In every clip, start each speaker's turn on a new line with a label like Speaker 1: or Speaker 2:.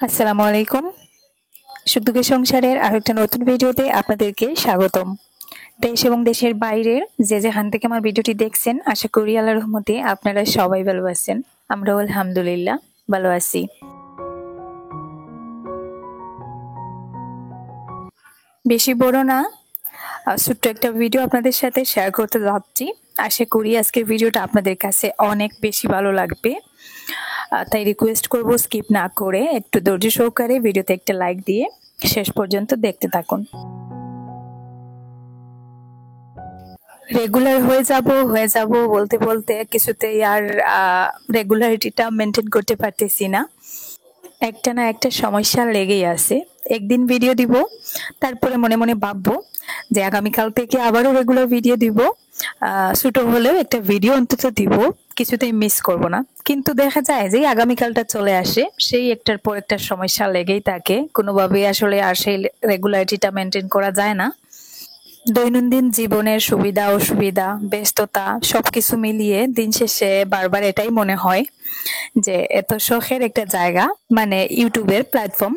Speaker 1: আসসালামু আলাইকুম। সুখদুঃখের সংসারের আরেকটা নতুন ভিডিওতে আপনাদেরকে স্বাগতম। দেশ এবং দেশের বাইরের যে যেখান থেকে আমার ভিডিওটি দেখছেন, আশা করি আল্লাহর রহমতে আপনারা সবাই ভালো আছেন। আমরাও আলহামদুলিল্লাহ ভালো আছি। বেশি বড় না, ছোট্ট একটা ভিডিও আপনাদের সাথে শেয়ার করতে যাচ্ছি। আশা করি আজকের ভিডিওটা আপনাদের কাছে অনেক বেশি ভালো লাগবে। তাই রিকোয়েস্ট করব স্কিপ না করে একটু ধৈর্য সহকারে ভিডিওতে একটা লাইক দিয়ে শেষ পর্যন্ত দেখতে থাকুন। রেগুলার হয়ে যাব বলতে বলতে কিছুতেই আর রেগুলারিটিটা মেনটেন করতে পারতেছি না। একটা না একটা সমস্যা লেগেই আছে। একদিন ভিডিও দিব, তারপরে মনে মনে ভাববো যে আগামীকাল থেকে আবারও রেগুলার ভিডিও দিব। ছোট হলেও একটা ভিডিও অন্তত দিব, কিছুতেই মিস করব না। কিন্তু দেখা যায় যে আগামীকালটা চলে আসে, সেই একটার পর একটা সমস্যা লেগেই থাকে, কোনোভাবেই আসলে আর সেই রেগুলারিটিটা মেনটেন করা যায় না। দৈনন্দিন জীবনের সুবিধা অসুবিধা ব্যস্ততা সবকিছু মিলিয়ে দিন শেষে বারবার এটাই মনে হয় যে এত শখের একটা জায়গা, মানে ইউটিউবের প্ল্যাটফর্ম,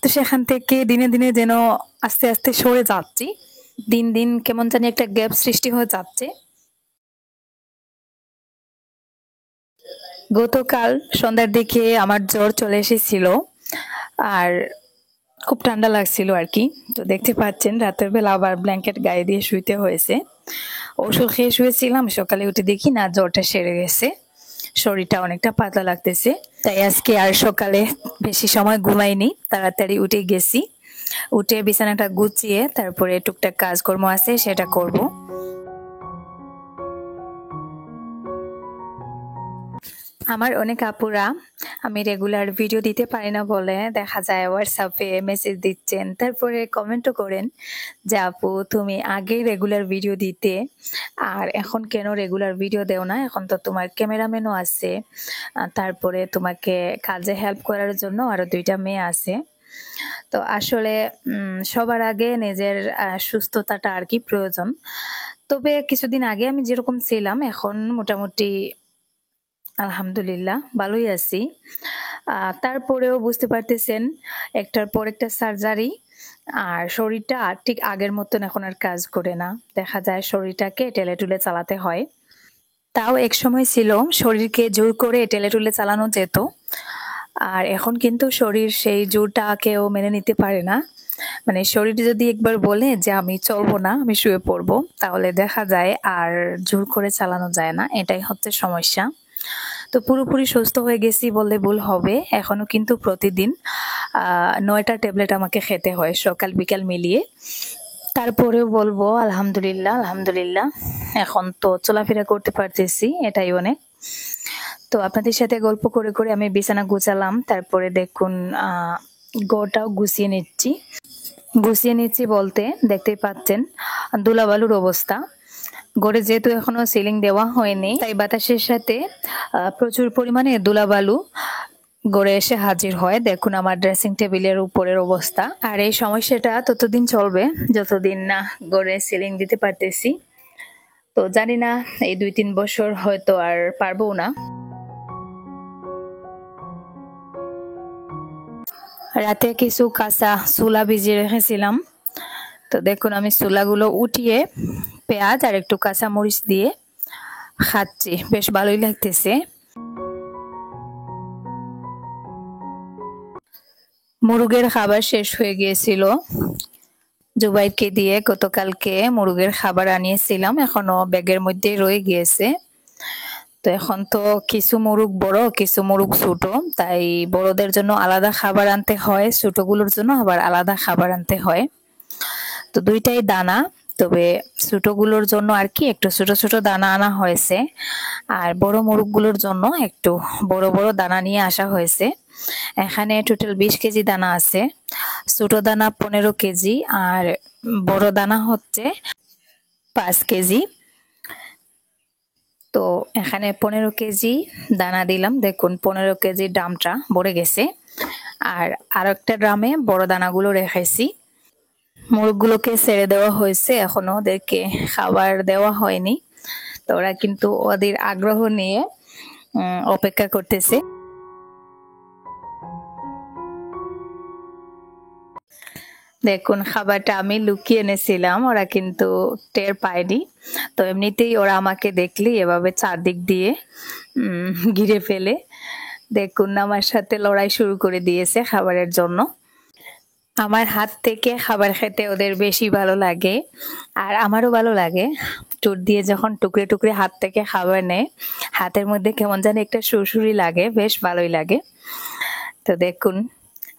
Speaker 1: তো সেখান থেকে দিনে দিনে যেন আস্তে আস্তে সরে যাচ্ছি। দিন দিন কেমন জানি একটা গ্যাপ সৃষ্টি হয়ে যাচ্ছে। গতকাল সন্ধ্যার দিকে আমার জ্বর চলে এসেছিল, আর খুব ঠান্ডা লাগছিল আর কি। তো দেখতে পাচ্ছেন রাতের বেলা আবার ব্ল্যাঙ্কেট গায়ে দিয়ে শুইতে হয়েছে। ওষুধ খেয়ে শুয়েছিলাম, সকালে উঠে দেখি না জ্বরটা সেরে গেছে, শরীরটা অনেকটা পাতলা লাগতেছে। তাই আজকে আর সকালে বেশি সময় ঘুমাইনি, তাড়াতাড়ি উঠে গেছি। উঠে বিছানাটা গুছিয়ে তারপরে টুকটাক কাজকর্ম আছে সেটা করব। আমার অনেক আপুরা আমি রেগুলার ভিডিও দিতে পারি না বলে দেখা যায় হোয়াটসঅ্যাপে মেসেজ দিচ্ছেন, তারপরে কমেন্টও করেন যে আপু তুমি আগে রেগুলার ভিডিও দিতে, আর এখন কেন রেগুলার ভিডিও দেও না? এখন তো তোমার ক্যামেরাম্যানও আছে, তারপরে তোমাকে কাজে হেল্প করার জন্য আরো দুইটা মেয়ে আছে। তো আসলে সবার আগে নিজের সুস্থতাটা আর কি প্রয়োজন। তবে কিছুদিন আগে আমি যেরকম ছিলাম এখন মোটামুটি আলহামদুলিল্লাহ ভালোই আছি। তারপরেও বুঝতে পারতেছেন একটার পর একটা সার্জারি, আর শরীরটা আর ঠিক আগের মতন এখন আর কাজ করে না। দেখা যায় শরীরটাকে টেলে টুলে চালাতে হয়। তাও এক সময় ছিল শরীরকে জোর করে টেলে টুলে চালানো যেত, আর এখন কিন্তু শরীর সেই জোরটাকেও মেনে নিতে পারে না। মানে শরীর যদি একবার বলে যে আমি চলবো না, আমি শুয়ে পড়বো, তাহলে দেখা যায় আর জোর করে চালানো যায় না। এটাই হচ্ছে সমস্যা। তো পুরোপুরি সুস্থ হয়ে গেছি বললে ভুল হবে, এখনো কিন্তু প্রতিদিন 9টা ট্যাবলেট আমাকে খেতে হয় সকাল বিকাল মিলিয়ে। তারপরেও বলবো আলহামদুলিল্লাহ আলহামদুলিল্লাহ, এখন তো চলাফেরা করতে পারতেছি, এটাই অনেক। তো আপনাদের সাথে গল্প করে করে আমি বিছানা গুছালাম, তারপরে দেখুন ঘরটাও গুছিয়ে নিচ্ছি বলতে দেখতেই পাচ্ছেন ধুলাবালুর অবস্থা। ঘরে যেহেতু এখনো সিলিং দেওয়া হয়নি, তাই বাতাসের সাথে প্রচুর পরিমাণে ধুলাবালু গড়ে এসে হাজির হয়। দেখুন আমার ড্রেসিং টেবিলের উপরের অবস্থা। আর এই সমস্যাটা ততদিন চলবে যতদিন না গড়ে সিলিং দিতে পারতেছি। তো জানি না এই 2-3 বছর হয়তো আর পারবো না। রাতে কিছু কাঁচা ছোলা ভিজিয়ে রেখেছিলাম, তো দেখুন আমি ছোলাগুলো উঠিয়ে পেঁয়াজ আর একটু কাঁচা মরিচ দিয়ে খাচ্ছি, বেশ ভালোই লাগতেছে। মুরগের খাবার শেষ হয়ে গিয়েছিল, জুবাইরকে দিয়ে গতকালকে মুরগের খাবার আনিয়েছিলাম, এখনো ব্যাগের মধ্যে রয়ে গিয়েছে। তো এখন তো কিছু মুরগ বড় কিছু মুরগ ছোট, তাই বড়দের জন্য আলাদা খাবার আনতে হয়, ছোটগুলোর জন্য আবার আলাদা খাবার আনতে হয়। তো দুইটাই দানা, তবে ছোটগুলোর জন্য আর কি একটু ছোট ছোট দানা আনা হয়েছে, আর বড় মুরগগুলোর জন্য একটু বড় বড় দানা নিয়ে আসা হয়েছে। এখানে টোটাল 20 কেজি দানা আছে, ছোট দানা 15 কেজি আর বড় দানা হচ্ছে 5 কেজি। তো এখানে 15 কেজি দানা দিলাম, দেখুন 15 কেজি ড্রামটা ভরে গেছে, আর আরেকটা ড্রামে বড় দানাগুলো রেখেছি। মুরগগুলোকে ছেড়ে দেওয়া হয়েছে, এখনো ওদেরকে খাবার দেওয়া হয়নি। তো ওরা কিন্তু ওদের আগ্রহ নিয়ে অপেক্ষা করতেছে। দেখুন খাবারটা আমি লুকিয়ে এনেছিলাম, ওরা কিন্তু টের পায়নি। তো এমনিতেই ওরা আমাকে দেখলেই এভাবে চারদিক দিয়ে ঘিরে ফেলে। দেখুন আমার সাথে লড়াই শুরু করে দিয়েছে খাবারের জন্য। আমার হাত থেকে খাবার খেতে ওদের বেশি ভালো লাগে, আর আমারও ভালো লাগে। ঠোঁট দিয়ে যখন টুকরে টুকরে হাত থেকে খাবার নেয়, হাতের মধ্যে কেমন জানি একটা সুরসুরি লাগে, বেশ ভালোই লাগে। তো দেখুন,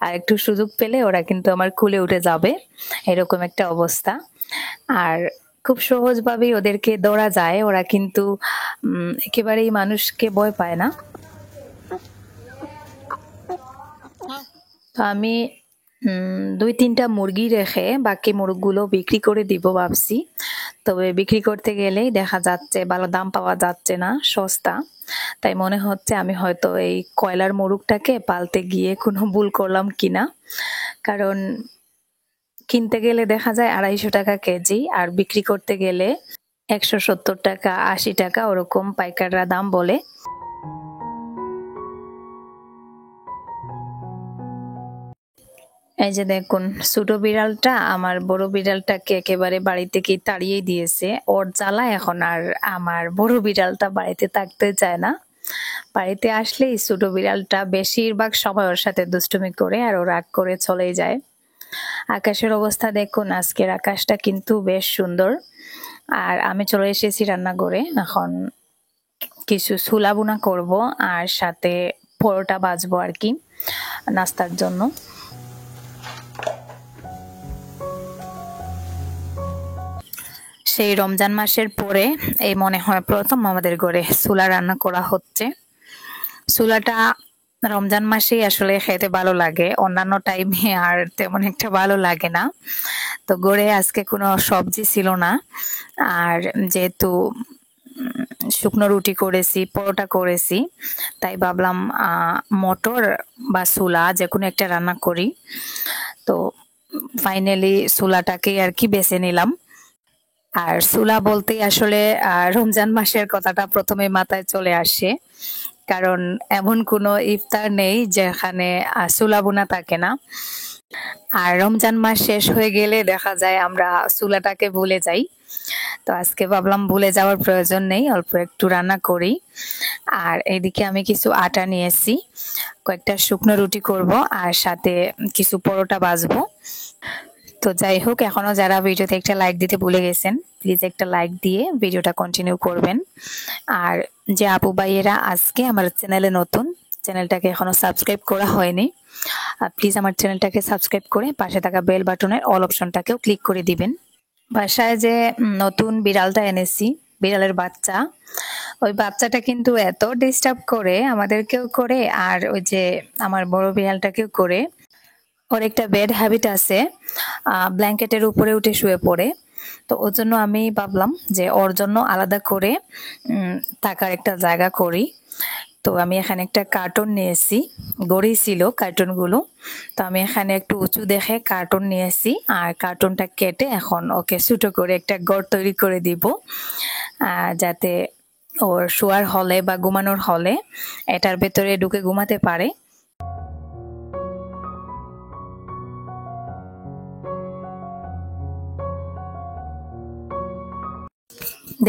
Speaker 1: আর একটু সুযোগ পেলে ওরা কিন্তু আমার কুলে উঠে যাবে, এরকম একটা অবস্থা। আর খুব সহজভাবেই ওদেরকে ধরা যায়, ওরা কিন্তু একেবারেই মানুষকে ভয় পায় না। তো আমি 2-3টা মুরগি রেখে বাকি মুরগগুলো বিক্রি করে দিব ভাবছি। তবে বিক্রি করতে গেলেই দেখা যাচ্ছে ভালো দাম পাওয়া যাচ্ছে না, সস্তা। তাই মনে হচ্ছে আমি হয়তো এই কয়লার মুরগটাকে পালতে গিয়ে কোনো ভুল করলাম কিনা। কারণ কিনতে গেলে দেখা যায় 250 টাকা কেজি, আর বিক্রি করতে গেলে 170 টাকা 80 টাকা ওরকম পাইকাররা দাম বলে। এই যে দেখুন, ছোট বিড়ালটা আমার বড় বিড়ালটাকে একেবারে বাড়ি থেকে তাড়িয়ে দিয়েছে। ওর জ্বালা এখন আর আমার বড় বিড়ালটা বাড়িতে থাকতে চায় না। বাড়িতে আসলেই ছোট বিড়ালটা বেশিরভাগ সময় ওর সাথে দুষ্টুমি করে আর ও রাগ করে চলে যায়। আকাশের অবস্থা দেখুন, আজকের আকাশটা কিন্তু বেশ সুন্দর। আর আমি চলে এসেছি রান্নাঘরে, এখন কিছু ছোলা ভুনা করব আর সাথে পরোটা ভাজবো আর কি, নাস্তার জন্য। সেই রমজান মাসের পরে এই মনে হয় প্রথম আমাদের ঘরে ছোলা রান্না করা হচ্ছে। ছোলাটা রমজান মাসেই আসলে খেতে ভালো লাগে, অন্যান্য টাইমে আর তেমন একটা ভালো লাগে না। তো ঘরে আজকে কোনো সবজি ছিল না, আর যেহেতু শুকনো রুটি করেছি, পরোটা করেছি, তাই ভাবলাম মটর বা ছোলা যে কোনো একটা রান্না করি। তো ফাইনালি ছোলাটাকেই আর কি বেছে নিলাম। আর ছোলা বলতেই আসলে রমজান মাসের কথাটা প্রথমে মাথায় চলে আসে, কারণ এমন কোনো ইফতার নেই যেখানে ছোলা বোনা থাকে না। আর রমজান মাস শেষ হয়ে গেলে দেখা যায় আমরা ছোলাটাকে ভুলে যাই। তো আজকে ভাবলাম ভুলে যাওয়ার প্রয়োজন নেই, অল্প একটু রান্না করি। আর এদিকে আমি কিছু আটা নিয়েছি, কয়েকটা শুকনো রুটি করব আর সাথে কিছু পরোটা ভাজবো। তো যাই হোক, এখনো যারা ভিডিওতে একটা লাইক দিতে ভুলে গেছেন, প্লিজ একটা লাইক দিয়ে ভিডিওটা কন্টিনিউ করবেন। আর যে আপু ভাইয়েরা আজকে আমার চ্যানেলে নতুন, চ্যানেলটাকে এখনো সাবস্ক্রাইব করা হয়নি, প্লিজ আমার চ্যানেলটাকে সাবস্ক্রাইব করে পাশে থাকা বেল বাটনের অল অপশনটাকেও ক্লিক করে দিবেন। বাসায় যে নতুন বিড়ালটা এনেছি, বিড়ালের বাচ্চা, ওই বাচ্চাটা কিন্তু এত ডিস্টার্ব করে, আমাদেরকেও করে আর ওই যে আমার বড় বিড়ালটাকেও করে। ওর একটা ব্যাড হ্যাবিট আছে, ব্ল্যাঙ্কেটের উপরে উঠে শুয়ে পড়ে। তো ওর জন্য আমি ভাবলাম যে ওর জন্য আলাদা করে থাকার একটা জায়গা করি। তো আমি এখানে একটা কার্টুন নিয়েছি, গড়েই ছিল কার্টুনগুলো। তো আমি এখানে একটু উঁচু দেখে কার্টুন নিয়েছি, আর কার্টুনটা কেটে এখন ওকে ছোটো করে একটা ঘর তৈরি করে দিব, যাতে ওর শোয়ার হলে বা ঘুমানোর হলে এটার ভেতরে ঢুকে ঘুমাতে পারে।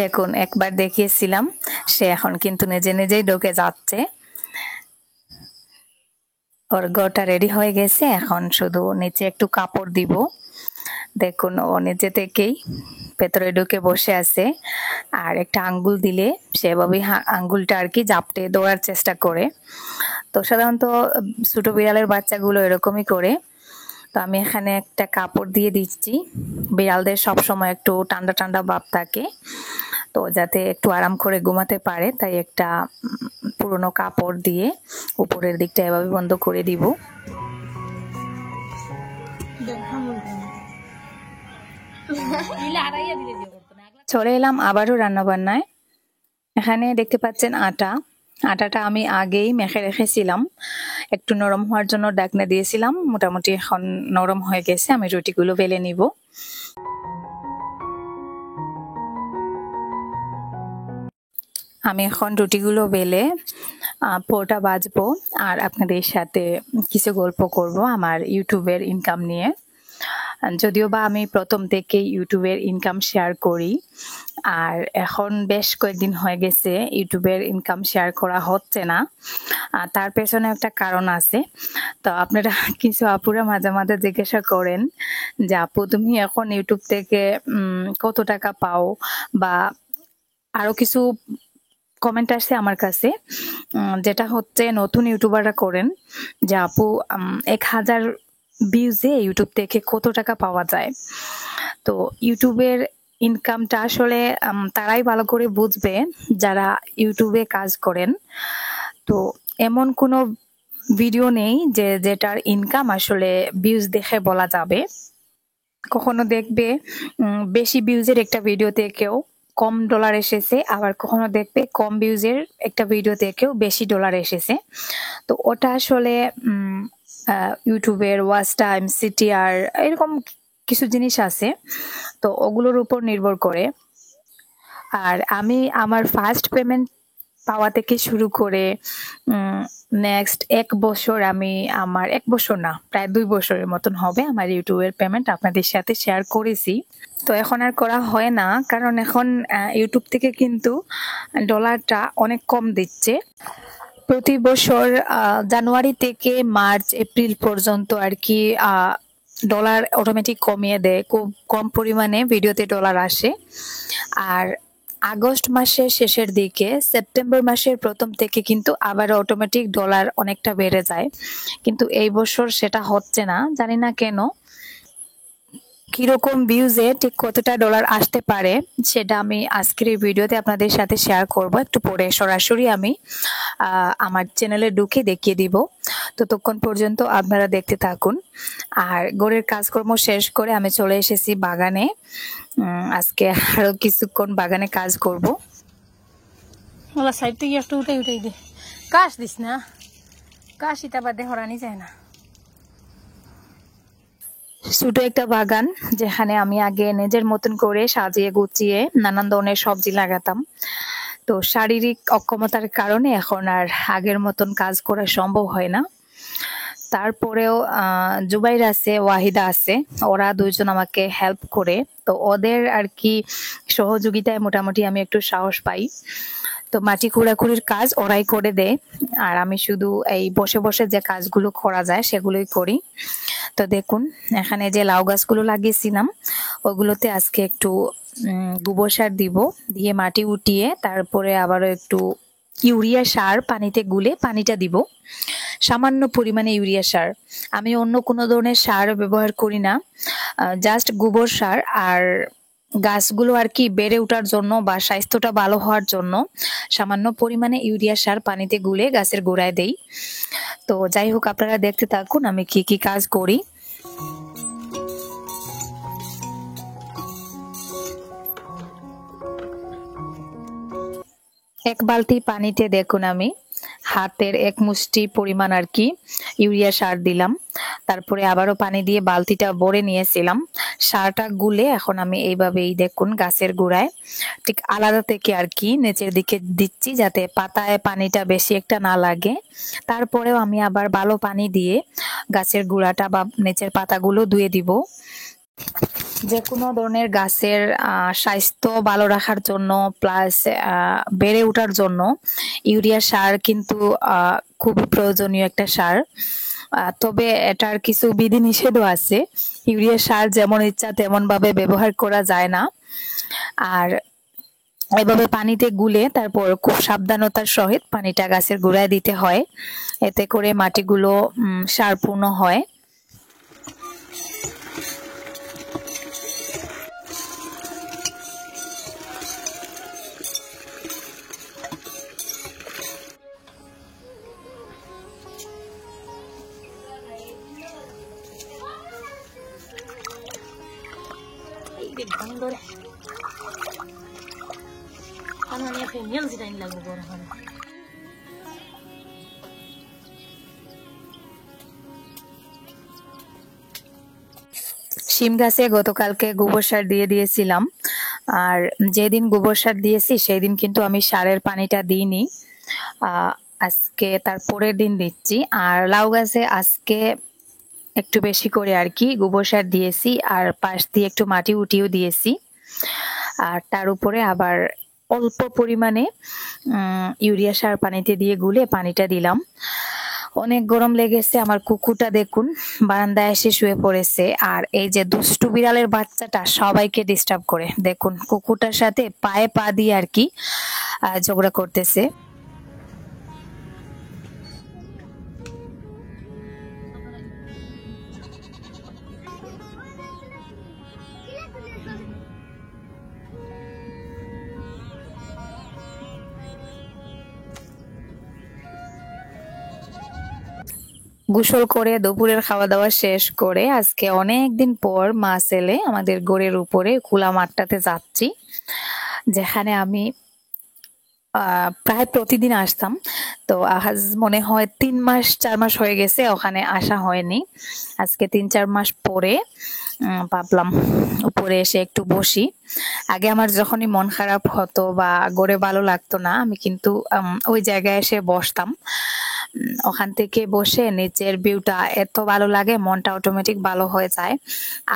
Speaker 1: দেখুন, একবার দেখিয়েছিলাম, সে এখন কিন্তু নিজে নিজেই ঢুকে যাচ্ছে। ওর ঘরটা রেডি হয়ে গেছে, এখন শুধু নিচে একটু কাপড় দিব। দেখুন, ও নিজে থেকেই ভেতরে ঢুকে বসে আছে, আর একটা আঙ্গুল দিলে সেভাবেই আঙ্গুলটা আর কি জাপটে দৌড়ার চেষ্টা করে। তো সাধারণত ছোট বিড়ালের বাচ্চাগুলো এরকমই করে। তো আমি এখানে একটা কাপড় দিয়ে দিচ্ছি, বিড়ালদের সবসময় একটু ঠান্ডা ঠান্ডা ভাব থাকে, তো যাতে একটু আরাম করে ঘুমাতে পারে, তাই একটা পুরনো কাপড় দিয়ে উপরের দিকটা এভাবে বন্ধ করে দিব। চলে এলাম আবারও রান্না বান্নায়। এখানে দেখতে পাচ্ছেন আটাটা আমি আগেই মেখে রেখেছিলাম, একটু নরম হওয়ার জন্য ঢাকনা দিয়েছিলাম, মোটামুটি এখন নরম হয়ে গেছে। আমি রুটিগুলো বেলে নিব। আমি এখন রুটিগুলো বেলে পরোটা ভাজবো আর আপনাদের সাথে কিছু গল্প করব আমার ইউটিউবের ইনকাম নিয়ে। যদিও বা আমি প্রথম থেকেই ইউটিউবের ইনকাম শেয়ার করি, আর এখন বেশ কয়েকদিন হয়ে গেছে ইউটিউবের ইনকাম শেয়ার করা হচ্ছে না। তার পেছনে একটা কারণ আছে। তো আপনারা কিছু আপুরা মাঝে মাঝে জিজ্ঞাসা করেন যে আপু তুমি এখন ইউটিউব থেকে কত টাকা পাও, বা আরো কিছু কমেন্ট আসছে আমার কাছে, যেটা হচ্ছে নতুন ইউটিউবাররা করেন যে আপু 1000 ভিউজে ইউটিউব থেকে কত টাকা পাওয়া যায়। তো ইউটিউবের ইনকামটা আসলে তারাই ভালো করে বুঝবে যারা ইউটিউবে কাজ করেন। তো এমন কোনো ভিডিও নেই যেটার ইনকাম আসলে ভিউজ দেখে বলা যাবে। কখনো দেখবে বেশি ভিউজের একটা ভিডিও থেকেও কম ডলার এসেছে, আবার কখনো দেখবে কম ভিউজের একটা ভিডিও থেকেও বেশি ডলার এসেছে। তো ওটা আসলে ইউটিউবের ওয়াচ টাইম, সিটিআর, এরকম কিছু জিনিস আছে, তো ওগুলোর উপর নির্ভর করে। আর আমি আমার ফার্স্ট পেমেন্ট পাওয়া থেকে শুরু করে নেক্সট 1 বছর, আমি আমার 1 বছর না, প্রায় 2 বছরের মতন হবে আমার ইউটিউবের পেমেন্ট আপনাদের সাথে শেয়ার করেছি। তো এখন আর করা হয় না, কারণ এখন ইউটিউব থেকে কিন্তু ডলারটা অনেক কম দিচ্ছে। প্রতি বছর জানুয়ারি থেকে মার্চ এপ্রিল পর্যন্ত আর কি ডলার অটোমেটিক কমিয়ে দেয়, খুব কম পরিমাণে ভিডিওতে ডলার আসে। আর আগস্ট মাসের শেষের দিকে, সেপ্টেম্বর মাসের প্রথম থেকে কিন্তু আবার অটোমেটিক ডলার অনেকটা বেড়ে যায়, কিন্তু এই বছর সেটা হচ্ছে না, জানি না কেন। কিরকম ভিউজে ঠিক কতটা ডলার আসতে পারে সেটা আমি আজকের এই ভিডিওতে আপনাদের সাথে শেয়ার করব। একটু পরে সরাসরি আমি আমার চ্যানেলে ঢুকে দেখিয়ে দিব, ততক্ষণ পর্যন্ত আপনারা দেখতে থাকুন। আর ঘরের কাজকর্ম শেষ করে আমি চলে এসেছি বাগানে। আজকে আরো কিছুক্ষণ বাগানে কাজ করব।
Speaker 2: ওলা সাইড থেকে একটু উঠাই দে, কাশ দিস না, কাশ ইতা বাদে হরানি যায় না।
Speaker 1: ছোট একটা বাগান, যেখানে আমি আগে নিজের মতন করে সাজিয়ে গুছিয়ে নানান ধরনের সবজি লাগাতাম। তো শারীরিক অক্ষমতার কারণে এখন আর আগের মতন কাজ করা সম্ভব হয় না। তারপরেও জুবাইর আছে, ওয়াহিদা আছে, ওরা দুইজন আমাকে হেল্প করে। তো ওদের আর কি সহযোগিতায় মোটামুটি আমি একটু সাহস পাই। তো মাটি খোঁড়াখুড়ির কাজ ওরাই করে দেয়, আর আমি শুধু এই বসে বসে যে কাজগুলো করা যায় সেগুলোই করি। তো দেখুন, এখানে যে লাউ গাছগুলো লাগিয়েছিলাম ওগুলোতে আজকে একটু গোবর সার দিব, দিয়ে মাটি উঠিয়ে তারপরে আবারও একটু ইউরিয়া সার পানিতে গুলে পানিটা দিব, সামান্য পরিমাণে ইউরিয়া সার। আমি অন্য কোনো ধরনের সার ব্যবহার করি না, জাস্ট গোবর সার। আর গাছগুলো আর কি বেড়ে ওঠার জন্য বা স্বাস্থ্যটা ভালো হওয়ার জন্য সামান্য পরিমাণে ইউরিয়া সার পানিতে গুলে গাছের গোড়ায় দেই। তো যাই হোক, আপনারা দেখতে থাকুন আমি কি কি কাজ করি। এক বালতি পানিতে দেখুন আমি হাতের 1 মুষ্টি পরিমাণ আর কি ইউরিয়া সার দিলাম, তারপরে আবারও পানি দিয়ে বালতিটা ভরে নিয়েছিলাম। সারটা গুলে এখন আমি এইভাবেই দেখুন গাছের গোড়ায় ঠিক আলাদা থেকে আর কি নিচের দিকে দিচ্ছি, যাতে পাতায় পানিটা বেশি একটা না লাগে। তারপরেও আমি আবার ভালো পানি দিয়ে গাছের গোড়াটা বা নিচের পাতাগুলো ধুয়ে দিব। যে কোনো ধরনের গাছের স্বাস্থ্য ভালো রাখার জন্য প্লাস বেড়ে ওঠার জন্য ইউরিয়া সার কিন্তু খুবই প্রয়োজনীয় একটা সার। তবে এটার কিছু বিধিনিষেধও আছে। ইউরিয়া সার যেমন ইচ্ছা তেমন ভাবে ব্যবহার করা যায় না, আর এভাবে পানিতে গুলে তারপর খুব সাবধানতার সহিত পানিটা গাছের গোড়ায় দিতে হয়, এতে করে মাটিগুলো সারপূর্ণ হয়। শিম গাছে গতকালকে গোবর সার দিয়ে দিয়েছিলাম, আর যেদিন গোবর সার দিয়েছি সেই দিন কিন্তু আমি সারের পানিটা দিইনি, আজকে তার পরের দিন দিচ্ছি। আর লাউ গাছে আজকে একটু বেশি করে আর কি গোবর সার দিয়েছি, আর পাশ দিয়ে একটু মাটি উঠিয়েও দিয়েছি। আর তার উপরে আবার অল্প পরিমাণে ইউরিয়া সার পানিতে দিয়ে গুলে পানিটা দিলাম। অনেক গরম লেগেছে। আমার কুকুরটা দেখুন বারান্দায় এসে শুয়ে পড়েছে, আর এই যে দুষ্টু বিড়ালের বাচ্চাটা সবাইকে ডিস্টার্ব করে। দেখুন কুকুরটার সাথে পায়ে পা দিয়ে আর কি ঝগড়া করতেছে। গোসল করে দুপুরের খাওয়া দাওয়া শেষ করে আজকে অনেকদিন পর মা ছেলে আমাদের গড়ের উপরে খোলা মাঠটাতে যাচ্ছি, যেখানে আমি প্রায় প্রতিদিন আসতাম। তো আজ মনে হয় 3 মাস 4 মাস হয়ে গেছে ওখানে আসা হয়নি। আজকে 3 4 মাস পরে ভাবলাম উপরে এসে একটু বসি। আগে আমার যখনই মন খারাপ হতো বা গড়ে ভালো লাগতো না, আমি কিন্তু ওই জায়গায় এসে বসতাম। ওখান থেকে বসে নিচের ভিউটা এত ভালো লাগে, মনটা অটোমেটিক ভালো হয়ে যায়।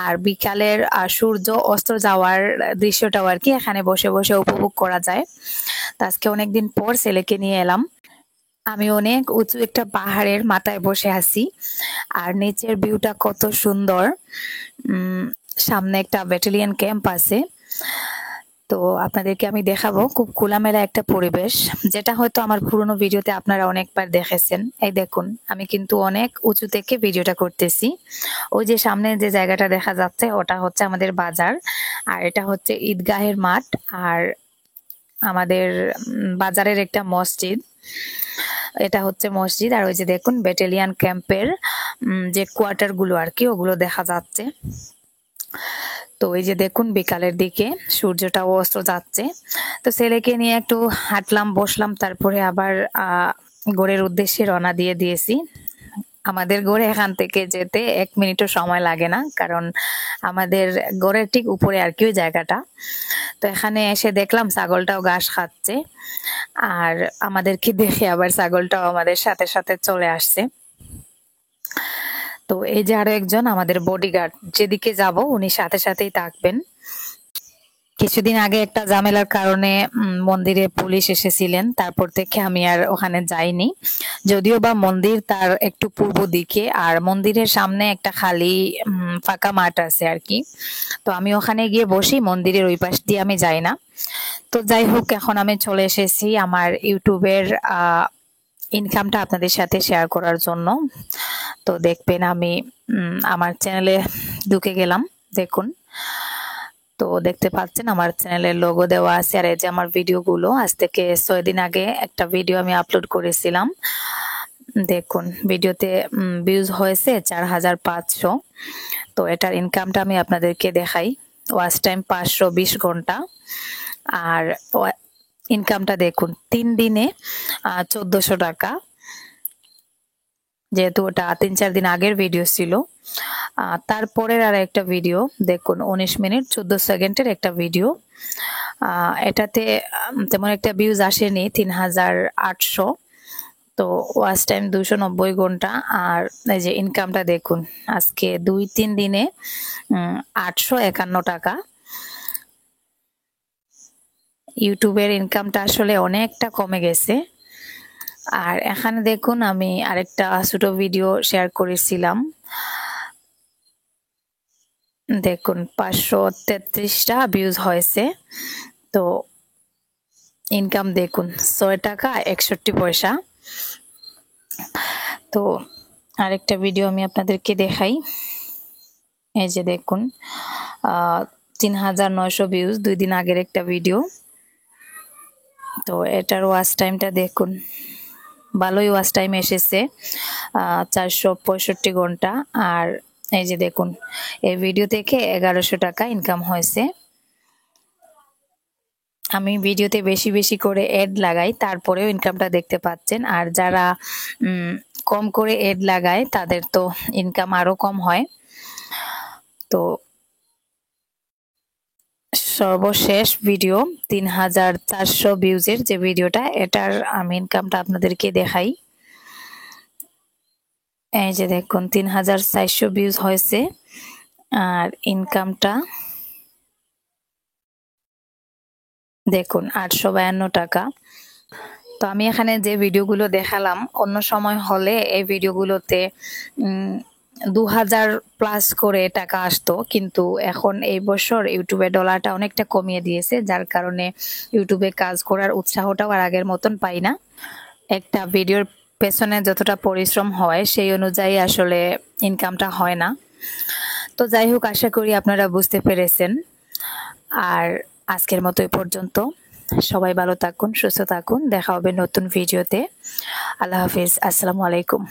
Speaker 1: আর বিকালের সূর্য অস্ত যাওয়ার দৃশ্যটাও আর কি এখানে বসে বসে উপভোগ করা যায়। তো আজকে অনেকদিন পর ছেলেকে নিয়ে এলাম। আমি অনেক উঁচু একটা পাহাড়ের মাথায় বসে আছি, আর নিচের ভিউটা কত সুন্দর। সামনে একটা ব্যাটালিয়ন ক্যাম্প আছে। তো আপনাদেরকে আমি দেখাবো খুব খোলামেলা একটা পরিবেশ, যেটা হয়তো আমার পুরোনো ভিডিওতে আপনারা অনেকবার দেখেছেন। এই দেখুন আমি কিন্তু অনেক উঁচু থেকে ভিডিওটা করতেছি। ওই যে সামনে যে জায়গাটা দেখা যাচ্ছে ওটা হচ্ছে আমাদের বাজার, আর এটা হচ্ছে ঈদগাহের মাঠ, আর আমাদের বাজারের একটা মসজিদ। এটা হচ্ছে মসজিদ, আর ওই যে দেখুন ব্যাটালিয়ন ক্যাম্পের যে কোয়ার্টার গুলো আর কি ওগুলো দেখা যাচ্ছে। তো এই যে দেখুন বিকালের দিকে সূর্যটা অস্ত যাচ্ছে। তো ছেলেকে নিয়ে একটু হাঁটলাম, বসলাম, তারপরে আবার গড়ের উদ্দেশ্যে রওনা দিয়ে দিয়েছি। আমাদের গড়ে এখান থেকে যেতে 1 মিনিটও সময় লাগে না, কারণ আমাদের গড়ের ঠিক উপরে আর কি ওই জায়গাটা। তো এখানে এসে দেখলাম ছাগলটাও ঘাস খাচ্ছে, আর আমাদেরকে দেখে আবার ছাগলটাও আমাদের সাথে সাথে চলে আসছে। তো এই যে আরো একজন আমাদের বডিগার্ড, যেদিকে যাব উনি সাথে সাথেই থাকবেন। কিছুদিন আগে একটা ঝামেলার কারণে মন্দিরে পুলিশ এসেছিলেন, তারপর থেকে আমি আর ওখানে যাইনি। যদিও বা মন্দির তার একটু পূর্ব দিকে, আর মন্দিরের সামনে একটা খালি ফাঁকা মাঠ আছে আর কি। তো আমি ওখানে গিয়ে বসি, মন্দিরের ওই পাশ দিয়ে আমি যাই না। তো যাই হোক, এখন আমি চলে এসেছি আমার ইউটিউবের ইনকামটা আপনাদের সাথে শেয়ার করার জন্য। তো দেখবেন আমি আমার চ্যানেলে ঢুকে গেলাম। দেখুন, তো দেখতে পাচ্ছেন আমার চ্যানেলের লোগো দেওয়া আছে, আর এই যে আমার ভিডিওগুলো। আজ থেকে 6 দিন আগে একটা ভিডিও আমি আপলোড করেছিলাম। দেখুন ভিডিওতে ভিউজ হয়েছে 4500। তো এটার ইনকামটা আমি আপনাদেরকে দেখাই। ওয়াচ টাইম 520 ঘন্টা, আর ইনকামটা দেখুন 3 দিনে 1400 টাকা। যেহেতু ওটা 3 4 দিন আগের ভিডিও ছিল। তারপরের আর একটা ভিডিও দেখুন 19 মিনিট 14 সেকেন্ডের একটা ভিডিও। এটাতে তেমন একটা ভিউজ আসেনি, 3800। তো ওয়াচ টাইম 290 ঘন্টা। আর এই যে ইনকামটা দেখুন আজকে 2-3 দিনে 851 টাকা। ইউটিউবের ইনকামটা আসলে অনেকটা কমে গেছে। আর এখানে দেখুন আমি আরেকটা ছোট ভিডিও শেয়ার করেছিলাম। দেখুন 533টা ভিউজ হয়েছে। তো ইনকাম দেখুন 6 টাকা 61 পয়সা। তো আরেকটা ভিডিও আমি আপনাদেরকে দেখাই। এই যে দেখুন 3900 ভিউজ, 2 দিন আগের একটা ভিডিও। তো এটার ওয়াচ টাইমটা দেখুন, ভালোই ওয়াচ টাইম এসেছে 465 ঘন্টা। আর এই যে দেখুন এই ভিডিও থেকে 1100 টাকা ইনকাম হয়েছে। আমি ভিডিওতে বেশি বেশি করে এড লাগাই, তারপরেও ইনকামটা দেখতে পাচ্ছেন। আর যারা কম করে এড লাগায় তাদের তো ইনকাম আরো কম হয়। তো সর্বশেষ ভিডিও 3400 ভিউজের যে ভিডিওটা, এটার আমি ইনকামটা আপনাদেরকে দেখাই। এই যে দেখুন 3400 ভিউজ হয়েছে আর ইনকামটা দেখুন 852 টাকা। তো আমি এখানে যে ভিডিওগুলো দেখালাম অন্য সময় হলে এই ভিডিওগুলোতে 2000 প্লাস করে টাকা আসতো, কিন্তু এখন এই বছর ইউটিউবে ডলারটা অনেকটা কমিয়ে দিয়েছে, যার কারণে ইউটিউবে কাজ করার উৎসাহটাও আর আগের মতন পাই না। একটা ভিডিওর পেছনে যতটা পরিশ্রম হয় সেই অনুযায়ী আসলে ইনকামটা হয় না। তো যাই হোক, আশা করি আপনারা বুঝতে পেরেছেন। আর আজকের মতো এই পর্যন্ত। সবাই ভালো থাকুন, সুস্থ থাকুন, দেখা হবে নতুন ভিডিওতে। আল্লাহ হাফিজ, আসসালামু আলাইকুম।